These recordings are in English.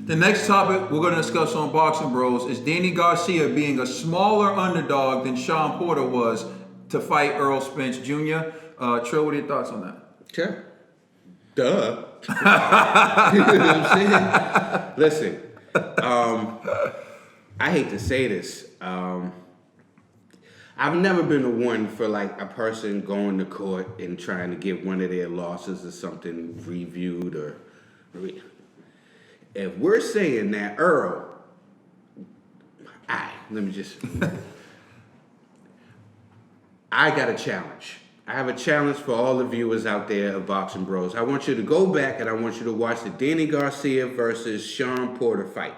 The next topic we're going to discuss on Boxing Bros is Danny Garcia being a smaller underdog than Sean Porter was to fight Earl Spence Jr. Trill, what are your thoughts on that? Okay. Duh. You know what I'm saying? Listen, I hate to say this. I've never been the one for like a person going to court and trying to get one of their losses or something reviewed or. If we're saying that Earl, let me just. I got a challenge. I have a challenge for all the viewers out there of Boxing Bros. I want you to go back and I want you to watch the Danny Garcia versus Sean Porter fight.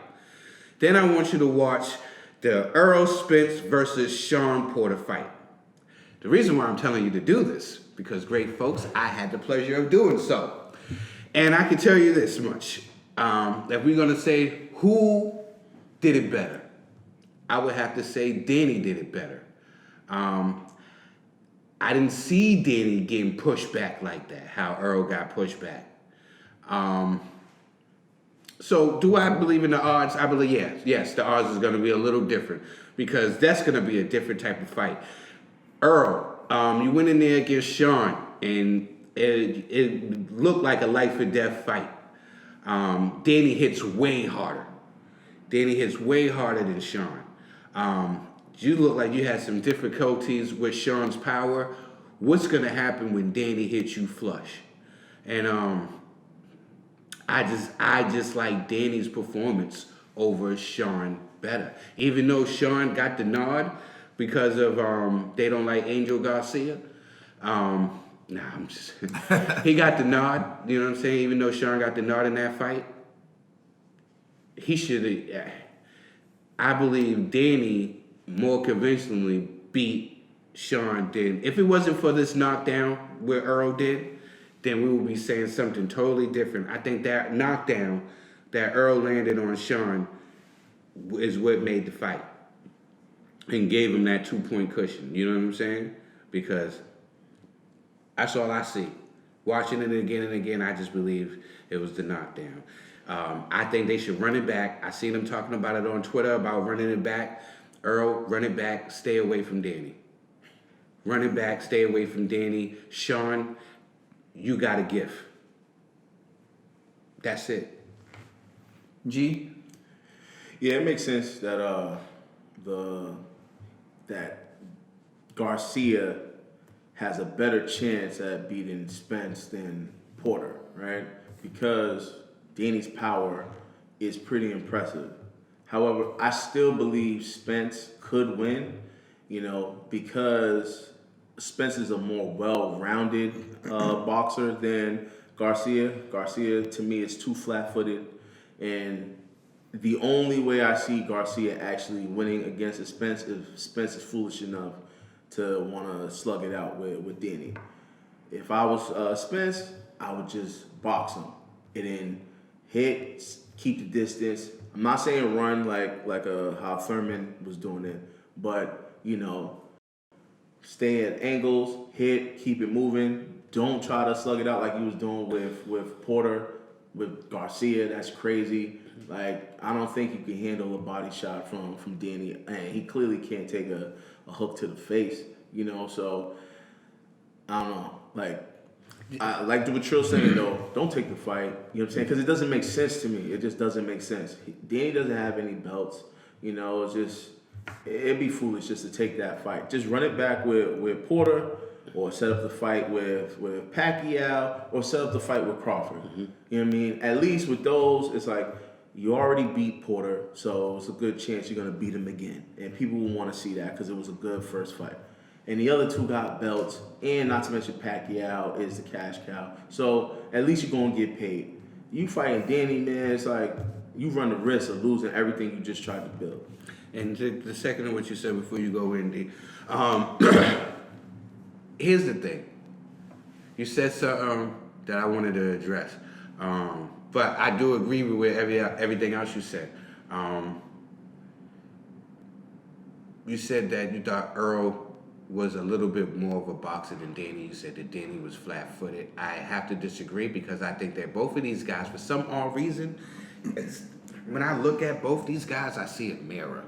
Then I want you to watch the Earl Spence versus Sean Porter fight. The reason why I'm telling you to do this, because great folks, I had the pleasure of doing so. And I can tell you this much, that we're gonna say who did it better. I would have to say Danny did it better. I didn't see Danny getting pushed back like that, how Earl got pushed back. So do I believe in the odds? I believe yes, the odds is going to be a little different because that's going to be a different type of fight. Earl, you went in there against Sean, and it looked like a life or death fight. Danny hits way harder. Danny hits way harder than Sean. You look like you had some difficulties with Sean's power. What's going to happen when Danny hits you flush? And I just like Danny's performance over Sean better. Even though Sean got the nod because of they don't like Angel Garcia. I'm just he got the nod, you know what I'm saying? Even though Sean got the nod in that fight, he should have. I believe Danny more convincingly beat Sean than if it wasn't for this knockdown where Earl did, then we would be saying something totally different. I think that knockdown that Earl landed on Sean is what made the fight and gave him that 2-point cushion. You know what I'm saying? Because that's all I see. Watching it again and again, I just believe it was the knockdown. I think they should run it back. I seen them talking about it on Twitter about running it back. Earl, run it back. Stay away from Danny. Run it back. Stay away from Danny. Sean, you got a gift. That's it. G? Yeah, it makes sense that that Garcia has a better chance at beating Spence than Porter, right? Because Danny's power is pretty impressive. However, I still believe Spence could win, because Spence is a more well-rounded boxer than Garcia. Garcia, to me, is too flat-footed. And the only way I see Garcia actually winning against Spence if Spence is foolish enough to want to slug it out with Danny. If I was Spence, I would just box him and then hit, keep the distance. I'm not saying run like how Thurman was doing it, but stay at angles, hit, keep it moving. Don't try to slug it out like he was doing with Porter, with Garcia. That's crazy. Like, I don't think you can handle a body shot from Danny, and he clearly can't take a hook to the face. So I don't know. I like what Trill saying though. Don't take the fight. You know what I'm saying? Because it doesn't make sense to me. It just doesn't make sense. Danny doesn't have any belts. It's just it'd be foolish just to take that fight. Just run it back with Porter, or set up the fight with Pacquiao, or set up the fight with Crawford. Mm-hmm. You know what I mean? At least with those, it's like you already beat Porter, so it's a good chance you're gonna beat him again, and people will want to see that because it was a good first fight. And the other two got belts, and not to mention Pacquiao is the cash cow. So at least you're going to get paid. You fighting Danny, man, it's like you run the risk of losing everything you just tried to build. And the second of what you said before you go, Indy, here's the thing. You said something that I wanted to address. But I do agree with everything else you said. You said that you thought Earl was a little bit more of a boxer than Danny. You said that Danny was flat-footed. I have to disagree because I think that both of these guys, for some odd reason, when I look at both these guys, I see a mirror.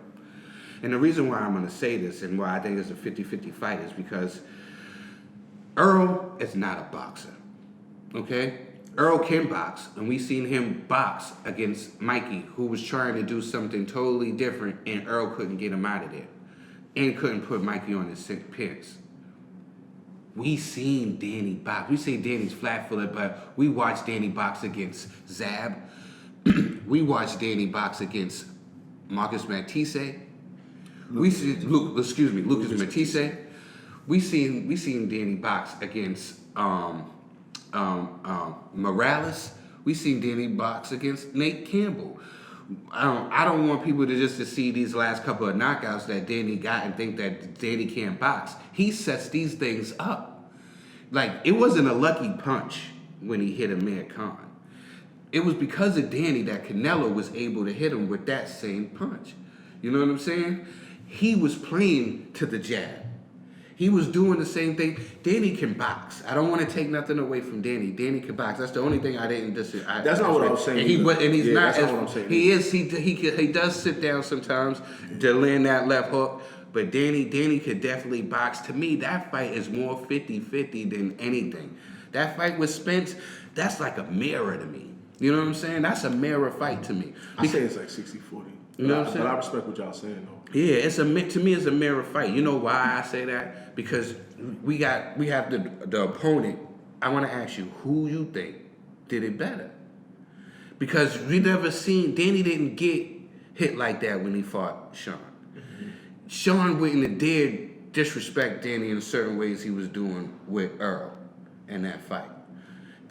And the reason why I'm going to say this and why I think it's a 50-50 fight is because Earl is not a boxer, okay? Earl can box, and we seen him box against Mikey, who was trying to do something totally different, and Earl couldn't get him out of there, and couldn't put Mikey on his pins. We seen Danny box. We seen Danny's flat-footed, but we watched Danny box against Zab. We watched Danny box against Marcus Matisse. Lucas Matisse. We seen Danny box against Morales. We seen Danny box against Nate Campbell. I don't want people to see these last couple of knockouts that Danny got and think that Danny can't box. He sets these things up. Like, it wasn't a lucky punch when he hit Amir Khan. It was because of Danny that Canelo was able to hit him with that same punch. You know what I'm saying? He was playing to the jab. He was doing the same thing. Danny can box. I don't want to take nothing away from Danny. Danny can box. That's the only thing I didn't disagree. That's not what I was saying. And he's not. That's not what I'm saying. He does sit down sometimes to land that left hook. But Danny could definitely box. To me, that fight is more 50-50 than anything. That fight with Spence, that's like a mirror to me. You know what I'm saying? That's a mirror fight to me. I say it's like 60-40. You know what I'm saying? But I respect what y'all saying though. Yeah, to me it's a mirror fight. You know why I say that? Because we have the opponent. I want to ask you, who you think did it better? Because we never seen Danny didn't get hit like that when he fought Sean. Mm-hmm. Sean wouldn't have dared disrespect Danny in certain ways he was doing with Earl in that fight.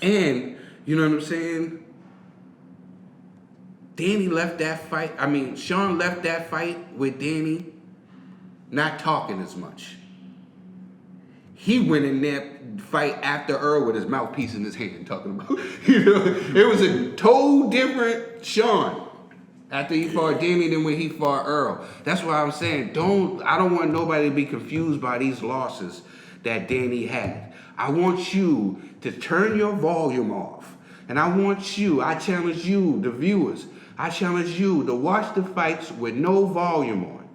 And you know what I'm saying? Danny left that fight. I mean, Sean left that fight with Danny not talking as much. He went in that fight after Earl with his mouthpiece in his hand talking about, it was a total different Sean after he fought Danny than when he fought Earl. That's why I'm saying, I don't want nobody to be confused by these losses that Danny had. I want you to turn your volume off. And I challenge you, the viewers, I challenge you to watch the fights with no volume on,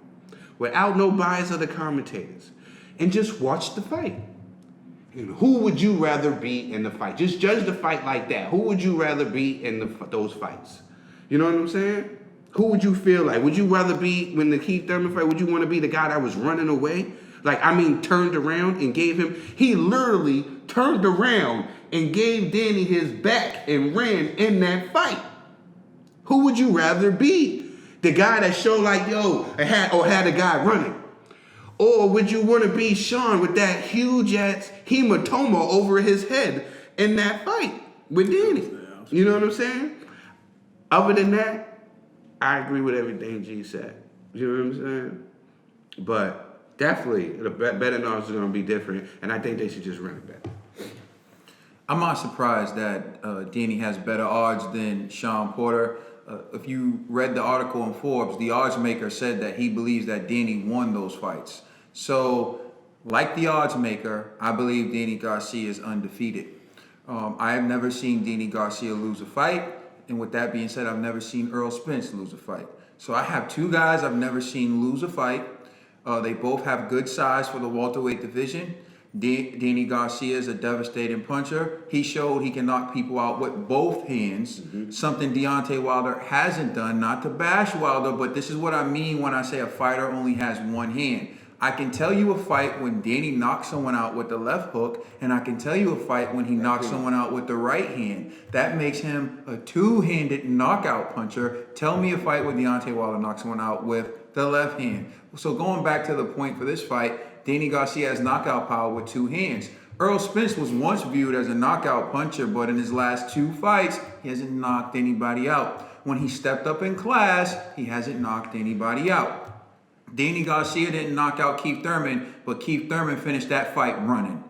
without no bias of the commentators, and just watch the fight. And who would you rather be in the fight? Just judge the fight like that. Who would you rather be in those fights? You know what I'm saying? Who would you feel like? Would you rather be, when the Keith Thurman fight, would you want to be the guy that was running away? Turned around and he literally turned around and gave Danny his back and ran in that fight. Who would you rather be? The guy that showed had a guy running? Or would you want to be Sean with that huge ass hematoma over his head in that fight with Danny? You know what I'm saying? Other than that, I agree with everything G said. You know what I'm saying? But definitely, the betting odds are going to be different, and I think they should just run it back. I'm not surprised that Danny has better odds than Sean Porter. If you read the article in Forbes, the odds maker said that he believes that Danny won those fights. So, like the odds maker, I believe Danny Garcia is undefeated. I have never seen Danny Garcia lose a fight. And with that being said, I've never seen Earl Spence lose a fight. So I have two guys I've never seen lose a fight. They both have good size for the welterweight division. Danny Garcia is a devastating puncher. He showed he can knock people out with both hands, something Deontay Wilder hasn't done. Not to bash Wilder, but this is what I mean when I say a fighter only has one hand. I can tell you a fight when Danny knocks someone out with the left hook, and I can tell you a fight when he knocks someone out with the right hand. That makes him a two-handed knockout puncher. Tell me a fight when Deontay Wilder knocks someone out with the left hand. So going back to the point for this fight, Danny Garcia has knockout power with two hands. Earl Spence was once viewed as a knockout puncher, but in his last two fights, he hasn't knocked anybody out. When he stepped up in class, he hasn't knocked anybody out. Danny Garcia didn't knock out Keith Thurman, but Keith Thurman finished that fight running.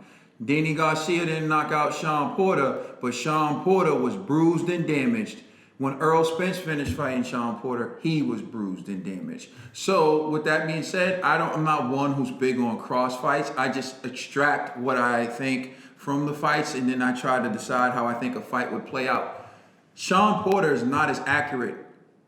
Danny Garcia didn't knock out Sean Porter, but Sean Porter was bruised and damaged. When Earl Spence finished fighting Sean Porter, he was bruised and damaged. So with that being said, I'm not one who's big on cross fights. I just extract what I think from the fights, and then I try to decide how I think a fight would play out. Sean Porter is not as accurate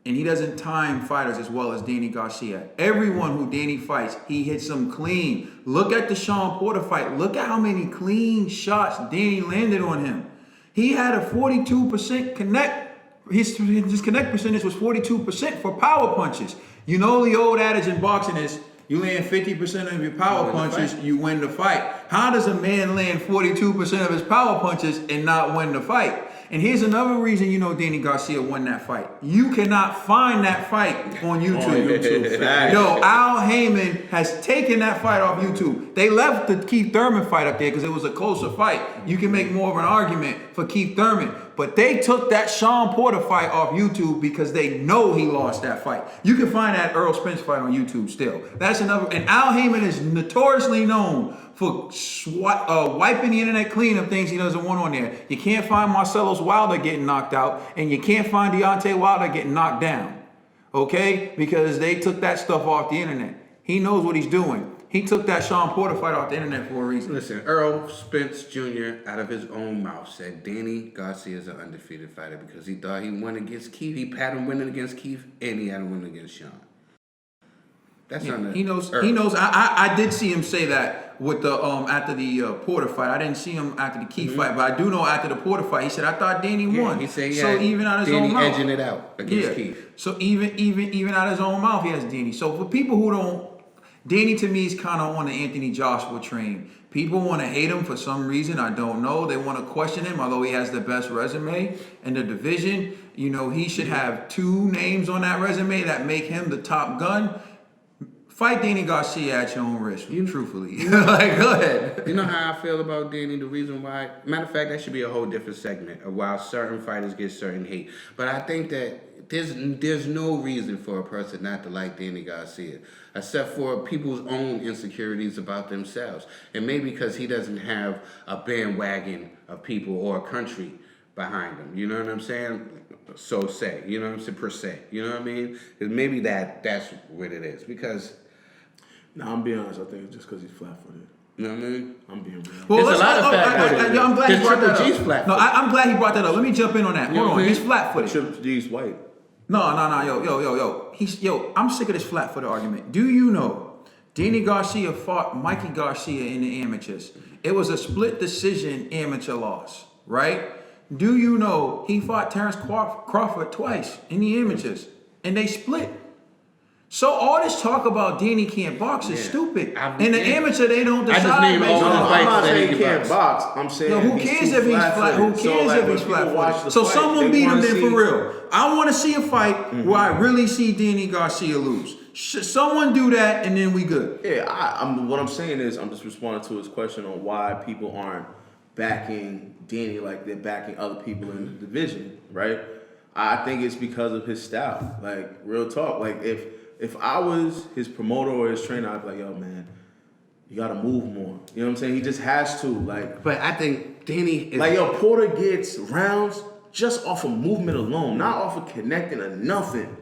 And he doesn't time fighters as well as Danny Garcia. Everyone who Danny fights, he hits them clean. Look at the Sean Porter fight. Look at how many clean shots Danny landed on him. He had a 42% connect. His connect percentage was 42% for power punches. You know the old adage in boxing is, you land 50% of your power punches, you win the fight. How does a man land 42% of his power punches and not win the fight? And here's another reason you know Danny Garcia won that fight. You cannot find that fight on YouTube. Yo, Al Heyman has taken that fight off YouTube. They left the Keith Thurman fight up there because it was a closer fight. You can make more of an argument for Keith Thurman. But they took that Sean Porter fight off YouTube because they know he lost that fight. You can find that Earl Spence fight on YouTube still. That's another. And Al Heyman is notoriously known for wiping the internet clean of things he doesn't want on there. You can't find Marcellus Wilder getting knocked out, and you can't find Deontay Wilder getting knocked down. Okay? Because they took that stuff off the internet. He knows what he's doing. He took that Sean Porter fight off the internet for a reason. Listen, Earl Spence Jr. out of his own mouth said Danny Garcia is an undefeated fighter because he thought he won against Keith. He had him winning against Keith, and he had him winning against Sean. That's not. He knows. Earl. He knows. I did see him say that with the after the Porter fight. I didn't see him after the Keith fight, but I do know after the Porter fight, he said, "I thought Danny won." He said, so even out of his Danny own mouth, edging it out against Keith. So even out of his own mouth, he has Danny. So for people who don't. Danny to me is kind of on the Anthony Joshua train. People want to hate him for some reason. I don't know. They want to question him, although he has the best resume in the division. You know, he should have 2 names on that resume that make him the top gun. Fight Danny Garcia at your own risk, truthfully. Like, go ahead. You know how I feel about Danny? The reason why, matter of fact, that should be a whole different segment of why certain fighters get certain hate. But I think that there's no reason for a person not to like Danny Garcia, except for people's own insecurities about themselves. And maybe because he doesn't have a bandwagon of people or a country behind him. You know what I'm saying? So say. You know what I'm saying? Per se. You know what I mean? Maybe that's what it is. Because... No, I'm being honest. I think it's just because he's flat-footed. You know what I mean? I'm being real. Well, There's a lot of flat-footed. I'm glad he brought that Triple G's up. flat-footed. No, I'm glad he brought that up. Let me jump in on that. You know Hold what on. I He's mean? flat-footed. Triple G's white. No, yo. I'm sick of this flat-footed argument. Do you know Danny Garcia fought Mikey Garcia in the amateurs? It was a split decision amateur loss, right? Do you know he fought Terrence Crawford twice in the amateurs, and they split? So all this talk about Danny can't box is stupid. In the amateur, they don't decide. I just named all the I'm fights not that saying he he can't can box. I'm saying who cares if he's flat? Who cares if he's flat? So someone beat him then for real. I want to see a fight where I really see Danny Garcia lose. Someone do that, and then we good. Yeah, what I'm saying is I'm just responding to his question on why people aren't backing Danny like they're backing other people in the division, right? I think it's because of his style. Like, real talk. Like, if I was his promoter or his trainer, I'd be like, yo, man, you gotta move more. You know what I'm saying? He just has to. Like, but I think Danny is... Like, yo, Porter gets rounds just off of movement alone, not off of connecting or nothing.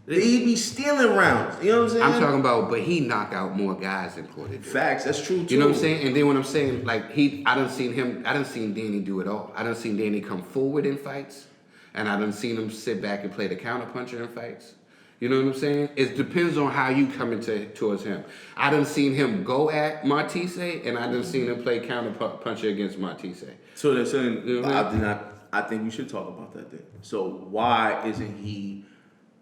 He be stealing rounds. You know what I'm saying? I'm talking about, but he knocked out more guys than Porter did. Facts, that's true too. You know what I'm saying? And then when I'm saying, like, I done seen Danny do it all. I done seen Danny come forward in fights, and I done seen him sit back and play the counterpuncher in fights. You know what I'm saying? It depends on how you come towards him. I done seen him go at Martise, and I done seen him play counterpuncher against Martise. So they're saying, you know what I mean? I think we should talk about that then. So why isn't he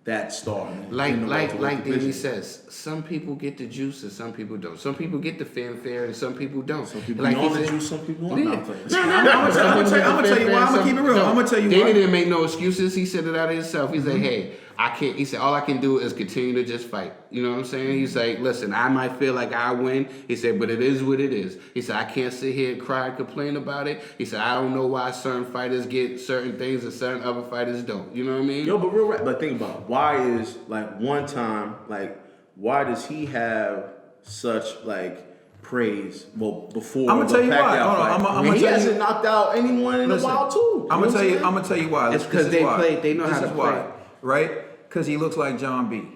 that star? Man, like Danny says, some people get the juice and some people don't. Some people get the fanfare and some people don't. Some people like on the juice, some people aren't. Yeah. I'm playing. I'm gonna tell you why. I'm gonna keep it real. I'm gonna tell you Danny why. didn't make no excuses. He said it out of himself. He's like, hey, I can't. He said, all I can do is continue to just fight. You know what I'm saying? He's like, listen, I might feel like I win. He said, but it is what it is. He said, I can't sit here and cry and complain about it. He said, I don't know why certain fighters get certain things and certain other fighters don't. You know what I mean? Yo, but real rap. But think about it. Why is like one time like why does he have such like praise? Well, before I'm gonna tell you why. Hold on, I'm gonna he tell hasn't you. knocked out anyone in a while too. I'm gonna tell you why. It's because they play. They know how to play. Right? Because he looks like John B.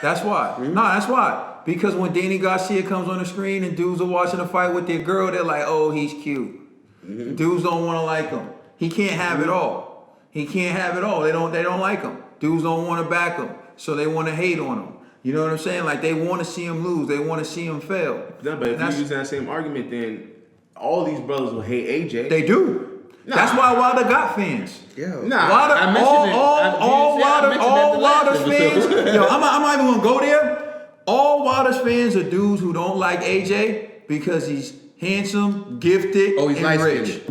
That's why. No, that's why. Because when Danny Garcia comes on the screen and dudes are watching a fight with their girl, they're like, oh, he's cute. Dudes don't want to like him. He can't have it all. He can't have it all. They don't like him. Dudes don't want to back him, so they want to hate on him. You know what I'm saying? Like they want to see him lose. They want to see him fail. Yeah, but if you use that same argument, then all these brothers will hate AJ. They do. Nah. That's why Wilder got fans. Yo. Nah, Wilder, I mentioned it. all Wilder's fans. Yo, I'm not even gonna go there. All Wilder's fans are dudes who don't like AJ because he's handsome, gifted, Oh, he's and light-skinned. rich.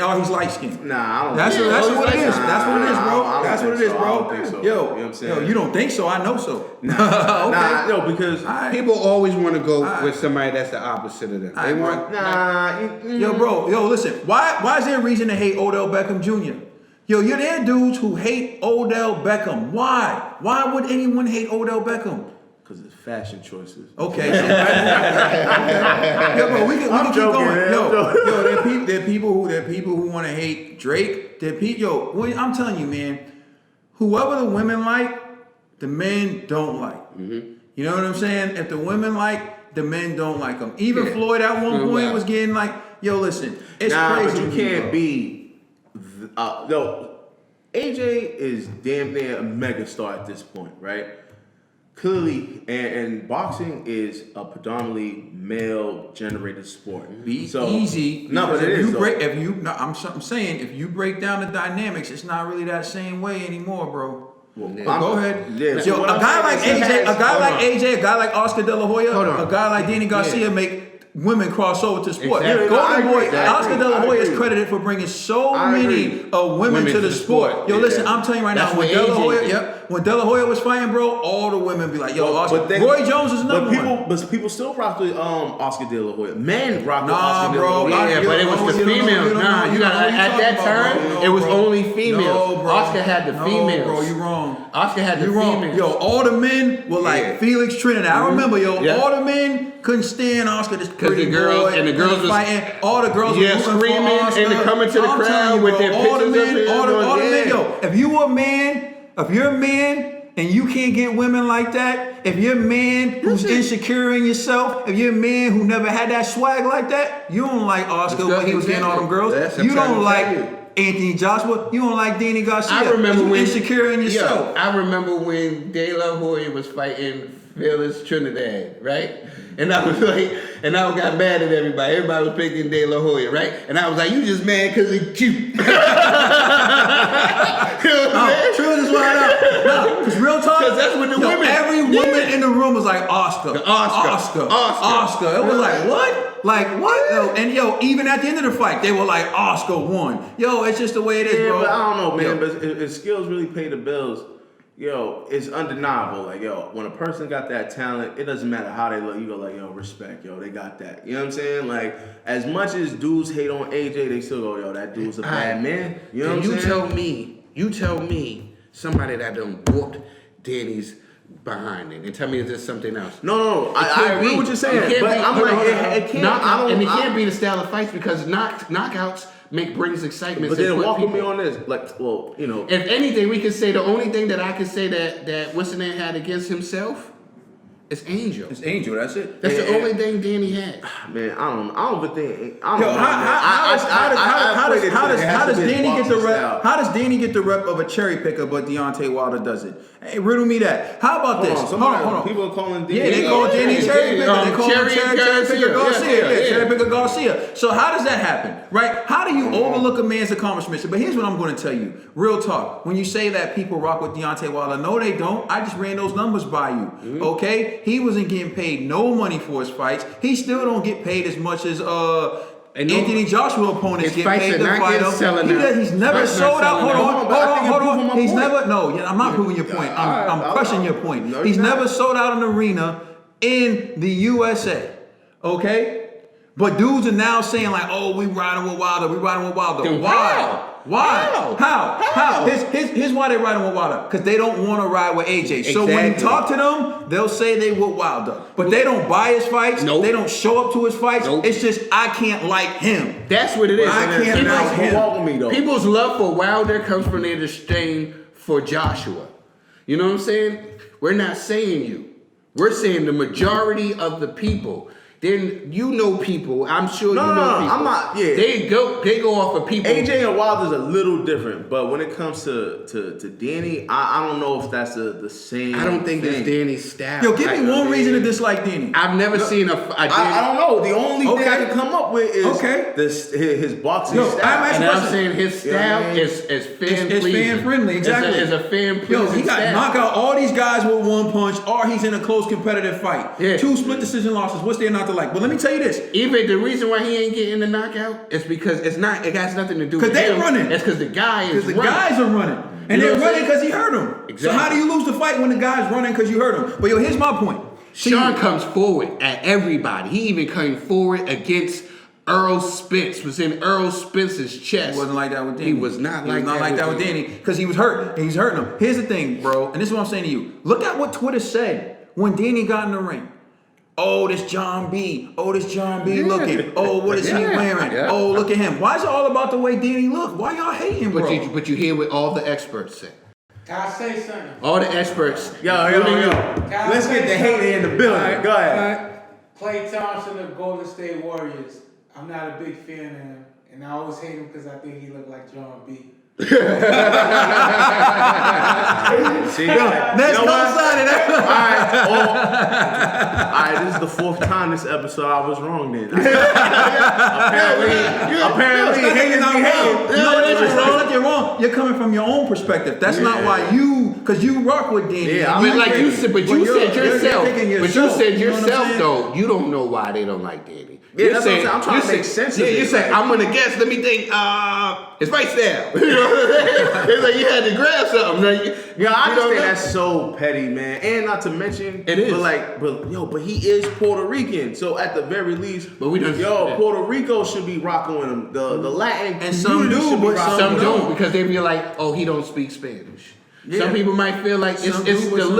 Or he's light skinned. Nah, I don't That's think what so. it is. That's what it is, I bro. don't That's what it think is, so. I bro. don't think so. Yo, You know what I'm saying? yo, you don't think so? I know so. Nah, no, because People always want to go Alright. with somebody that's the opposite of them. They Alright, want. Yo, bro, listen. Why is there a reason to hate Odell Beckham Jr.? Yo, you're there dudes who hate Odell Beckham. Why? Why would anyone hate Odell Beckham? because it's fashion choices. Okay. Yo, bro, we can keep joking, going. man. Yo, there are people who want to hate Drake. I'm telling you, man. Whoever the women like, the men don't like. Mm-hmm. You know what I'm saying? If the women like, the men don't like them. Even Yeah. Floyd at one point Wow. was getting like, yo, listen, it's crazy. But you to me, can't bro. be. No, AJ is damn near a megastar at this point, right? Clearly, and boxing is a predominantly male-generated sport. Be So- easy. No, but because it is. I'm saying if you break down the dynamics, it's not really that same way anymore, bro. Well, But go ahead. Yeah, so Yo, what a I'm guy saying like is he AJ, has- a guy hold like on. AJ, a guy like Oscar De La Hoya, Hold on. a guy like Danny Garcia Yeah. make women cross over to sport. Exactly. No, I Golden Boy, agree. I Oscar agree. De La I Hoya is agree. credited for bringing so I many agree. women to the sport. Yo, Yeah. listen, I'm telling you right That's now, when what De La AJ Hoya, did. when De La Hoya was fighting, bro, all the women be like, yo, Oscar. But Roy Jones is number one. But people still rock with Oscar De La Hoya. Men rock with Nah, Oscar bro. De La Hoya. Yeah, but it was the females. Nah, you got at that time. It was only females. No, bro. Oscar had the females. No, bro, you wrong. Oscar had the You wrong. females. Yo, all the men were like Yeah. Felix Trinidad. I remember, yo, Yeah. all the men couldn't stand Oscar, this pretty the girls- boy, and the girls was- fighting. All the girls Yeah, were rooting screaming for Oscar. and they coming to the I'm crowd telling you, with bro, their all the pictures men, of it, all the yeah. men, yo, if you a man, if you're a man and you can't get women like that, if you're a man who's insecure in yourself, if you're a man who never had that swag like that, you don't like Oscar when he was getting all them girls. That's what You I'm trying don't to like tell you. Anthony Joshua. You don't like Danny Garcia. I remember you when insecure in yourself. Yo, I remember when De La Hoya was fighting Phyllis Trinidad, right? And I was like, and I got mad at everybody. Everybody was picking De La Hoya, right? And I was like, you just mad because he's cute. Truth is why not. No, because real talk. 'Cause that's what the women- Every woman in the room was like Oscar. Oscar. It was like what? Like what? Yo, and yo, even at the end of the fight, they were like Oscar won. Yo, it's just the way it is, Yeah, bro. but I don't know, man. Yo. But if skills really pay the bills, yo, it's undeniable. Like, yo, when a person got that talent, it doesn't matter how they look. You go like, yo, respect, yo, they got that. You know what I'm saying? Like, as much as dudes hate on AJ, they still go, yo, that dude's a bad man. You know what I'm saying? You tell me somebody that done whooped Danny's behind it and tell me is this something else? No, I agree with what you're saying, but I'm like, it can't. And it can't be the style of fights because knockouts brings excitement. But to then put walk with me people. on this, like, well, you know, If anything, we could say the only thing that I could say that what's the name had against himself is Angel. It's Angel. That's it. That's the Yeah. only thing Danny had. man, I don't even think. I don't Yo, know, man. how does Danny get the rep? Style. How does Danny get the rep of a cherry picker, but Deontay Wilder doesn't? Hey, riddle me that. How about this? Hold on. People are calling Danny. Yeah, they call Danny cherry picker. They call him Cherry cherry Garcia. picker Garcia. Yeah. Cherry picker Garcia. So how does that happen, right? How do you overlook a man's accomplishments? But here's what I'm going to tell you. Real talk. When you say that people rock with Deontay Wilder, no, they don't. I just ran those numbers by you. Okay, he wasn't getting paid no money for his fights. He still don't get paid as much as Anthony Joshua opponents his get fights paid are to not fight getting him. selling out. He's never Fights not sold out. selling Hold out. on. But I think you're proving my He's point. never. No, I'm not proving your point. I'm crushing your point. No, He's you're not. never sold out an arena in the USA. Okay. But dudes are now saying like, "Oh, we riding with Wilder. We riding with Wilder." Then Why? how? How? Here's why they riding with Wilder. Because they don't want to ride with AJ. So when you Exactly. talk to them, they'll say they with Wilder. But they don't buy his fights. Nope. They don't show up to his fights. Nope. It's just I can't like him. That's what it is. I And can't people's- like him. Walk with me though. People's love for Wilder comes from their disdain for Joshua. You know what I'm saying? We're not saying you. We're saying the majority of the people. then you know people. I'm sure No, you know no, people. I'm not. Yeah, They go off of people. AJ and Wilder's a little different, but when it comes to Danny, I don't know if that's the same. I don't think thing. it's Danny's style. Yo, give me one reason to dislike Danny. I've never seen a Danny. I don't know. The only thing I can come up with is his boxing Yo, style. I'm And Listen, I'm saying his style is fan It's fan friendly, exactly. It's a fan pleasing Yo, he got style. knock out all these guys with one punch, or he's in a close competitive fight. Yeah. 2 split decision losses. What's there not to like? But let me tell you this. Even the reason why he ain't getting the knockout is because it has nothing to do with Because they him. running. It's because the guy is Because the running. guys are running. And You know they're what I'm running saying? because he hurt them. So Exactly. how do you lose the fight when the guy's running because you hurt him? But yo, here's my point. See, Sean comes forward at everybody. He even came forward against Earl Spence. Was in Earl Spence's chest. He wasn't like that with Danny. He was not like that with Danny because he was hurt and he's hurting him. Here's the thing, bro, and this is what I'm saying to you. Look at what Twitter said when Danny got in the ring. Oh, this John B. Oh, this John B. looking. Oh, what is he wearing? Yeah. Oh, look at him. Why is it all about the way Danny look? Why y'all hating, bro? But you hear what all the experts say. Can I say something? All the experts. Yo. Can Let's I get say the hater something? in the building. Go ahead. Klay Thompson of Golden State Warriors. I'm not a big fan of him, and I always hate him because I think he looked like John B. See, Let's co-sign it. All right. This is the 4th time this episode I was wrong. Then apparently, haters be hating. You know what it is, bro? You're wrong. You're coming from your own perspective. That's not why because you rock with Danny. Yeah, But like you said, you said yourself. You know what I'm saying? Though, you don't know why they don't like Danny. Yeah, that's what I'm saying. I'm trying to make sense of Yeah, it. you say I'm gonna guess. Let me think. It's right there. You know what I'm saying? It's like you had to grab something. Like, Yeah, I you just don't think know. that's so petty, man. And not to mention, It is. but he is Puerto Rican. So at the very least, But we done- yo, yeah. Puerto Rico should be rocking with him. The Latin And some community do, should be but rocking Some with him. don't because they be like, oh, he don't speak Spanish. Yeah. Some people might feel like Some it's do, but the some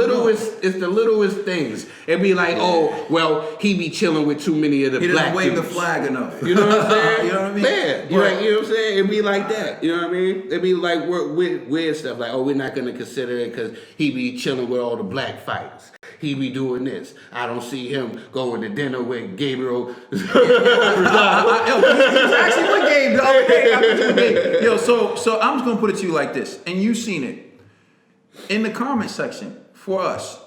littlest things. It'd be like, oh, well, he be chilling with too many of the He black doesn't wave the dudes. flag enough. You know what I'm saying? You know what I mean? Yeah. You know what I'm saying? It'd be like that. You know what I mean? It'd be like weird stuff. Like, oh, we're not going to consider it because he be chilling with all the black fighters. He be doing this. I don't see him going to dinner with Gabriel. Yo, he's actually with Gabe the other day. Yo, so I'm just gonna put it to you like this, and you've seen it in the comment section for us,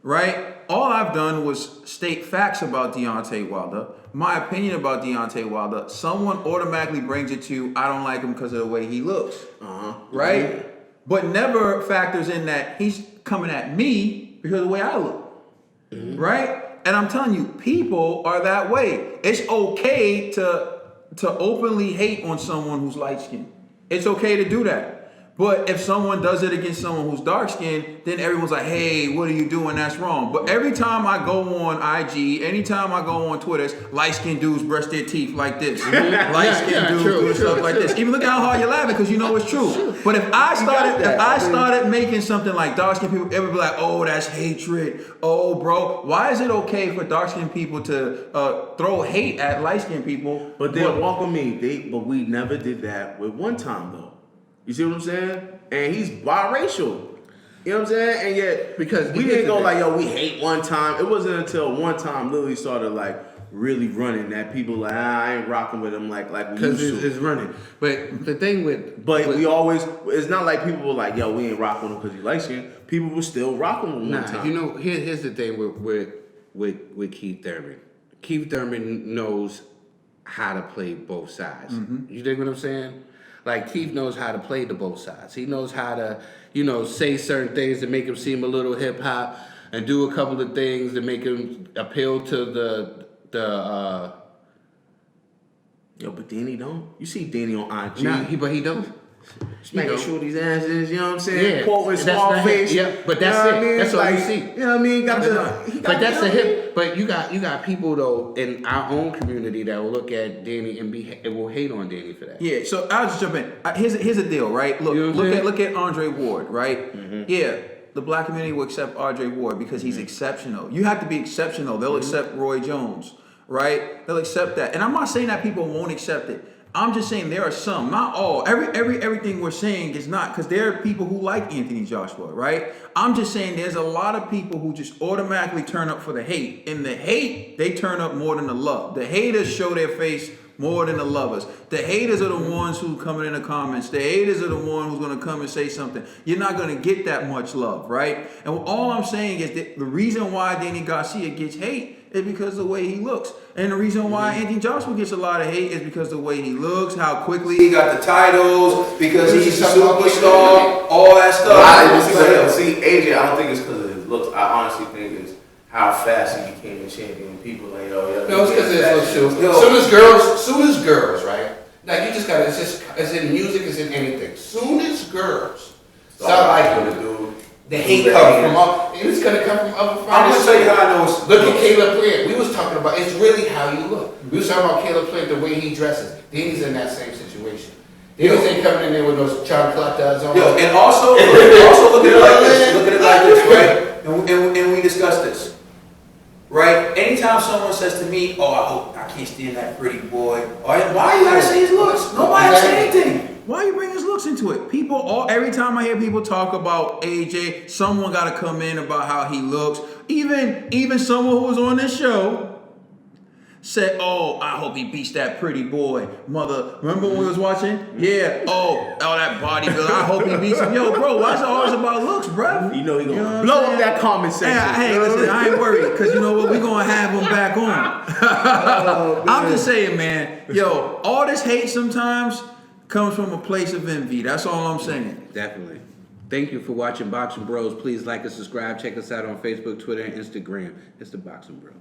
right? All I've done was state facts about Deontay Wilder, my opinion about Deontay Wilder. Someone automatically brings it to I don't like him because of the way he looks, right? But never factors in that he's coming at me because of the way I look, right? And I'm telling you, people are that way. It's okay to openly hate on someone who's light skinned. It's okay to do that. But if someone does it against someone who's dark skinned, then everyone's like, hey, what are you doing? That's wrong. But every time I go on IG, anytime I go on Twitter, it's light skinned dudes brush their teeth like this. Light skinned dudes do stuff like this. Even look at how hard you're laughing because you know it's true. But if I started making something like dark skinned people, everyone be like, oh, that's hatred. Oh, bro, why is it okay for dark skinned people to throw hate at light skinned people? But then walk with me. But we never did that with one time though. You see what I'm saying? And he's biracial. You know what I'm saying? And yet, Because we didn't go like, yo, we hate one time. It wasn't until one time Lily started like really running that people like, I ain't rocking with him like we Because used to. it's running. But the thing with... We always, it's not like people were like, yo, we ain't rocking with him because he light skin. People were still rocking with him one time. You know, here's the thing with Keith Thurman. Keith Thurman knows how to play both sides. You dig what I'm saying? Like, Keith knows how to play the both sides. He knows how to, say certain things to make him seem a little hip-hop and do a couple of things to make him appeal to the Yo, but Danny don't. You see Danny on IG. Nah, but he don't. Smacking shorty's asses, you know what I'm saying? Yeah. Quoting That's small not face. him. Yeah, but that's you know it. what I mean? That's all like, you see. You know what I mean? But that's a hip. But you got people though in our own community that will look at Danny and will hate on Danny for that. Yeah, so I'll just jump in. Here's a deal, right? Look, You know what I'm saying? look at Andre Ward, right? Yeah, the black community will accept Andre Ward because he's exceptional. You have to be exceptional. They'll accept Roy Jones, right? They'll accept that. And I'm not saying that people won't accept it. I'm just saying there are some, not all. Everything we're saying is not, because there are people who like Anthony Joshua, right? I'm just saying there's a lot of people who just automatically turn up for the hate. And the hate, they turn up more than the love. The haters show their face more than the lovers. The haters are the ones who coming in the comments. The haters are the one who's going to come and say something. You're not going to get that much love, right? And all I'm saying is that the reason why Danny Garcia gets hate is because of the way he looks. And the reason why Anthony Joshua gets a lot of hate is because of the way he looks, how quickly he got the titles, because he's a superstar, all that stuff. See, AJ, I don't think it's because of his looks. I honestly think it's how fast he became a champion. People like, oh yeah. No, it's because of his looks too. Soon as girls, right? Like you just gotta, it's in music, it's in anything. Soon as girls start liking it, the hate comes from up, and it's gonna come from other fighters. I'm gonna tell you how I know it's. Look at Caleb Plant. We was talking about, it's really how you look. We was talking about Caleb Plant, the way he dresses. Danny's in that same situation. Danny's ain't coming in there with those chocolate on. Yo, and also look at it like this. Look at it like this, right? And we discussed this. Right? Anytime someone says to me, oh, I can't stand that pretty boy. Why you gotta say his looks? Nobody say anything. Why you bring his looks into it? Every time I hear people talk about AJ, someone gotta come in about how he looks. Even someone who was on this show said, oh, I hope he beats that pretty boy. Mother, remember when we was watching? Yeah, that bodybuilder, I hope he beats him. Yo, bro, why is it always about looks, bro? You know he's gonna blow up that comment section. Hey, listen, I ain't worried, because you know what? We're gonna have him back on. I'm just saying, man, yo, all this hate sometimes comes from a place of envy. That's all I'm saying. Definitely. Thank you for watching Boxing Bros. Please like and subscribe. Check us out on Facebook, Twitter, and Instagram. It's the Boxing Bros.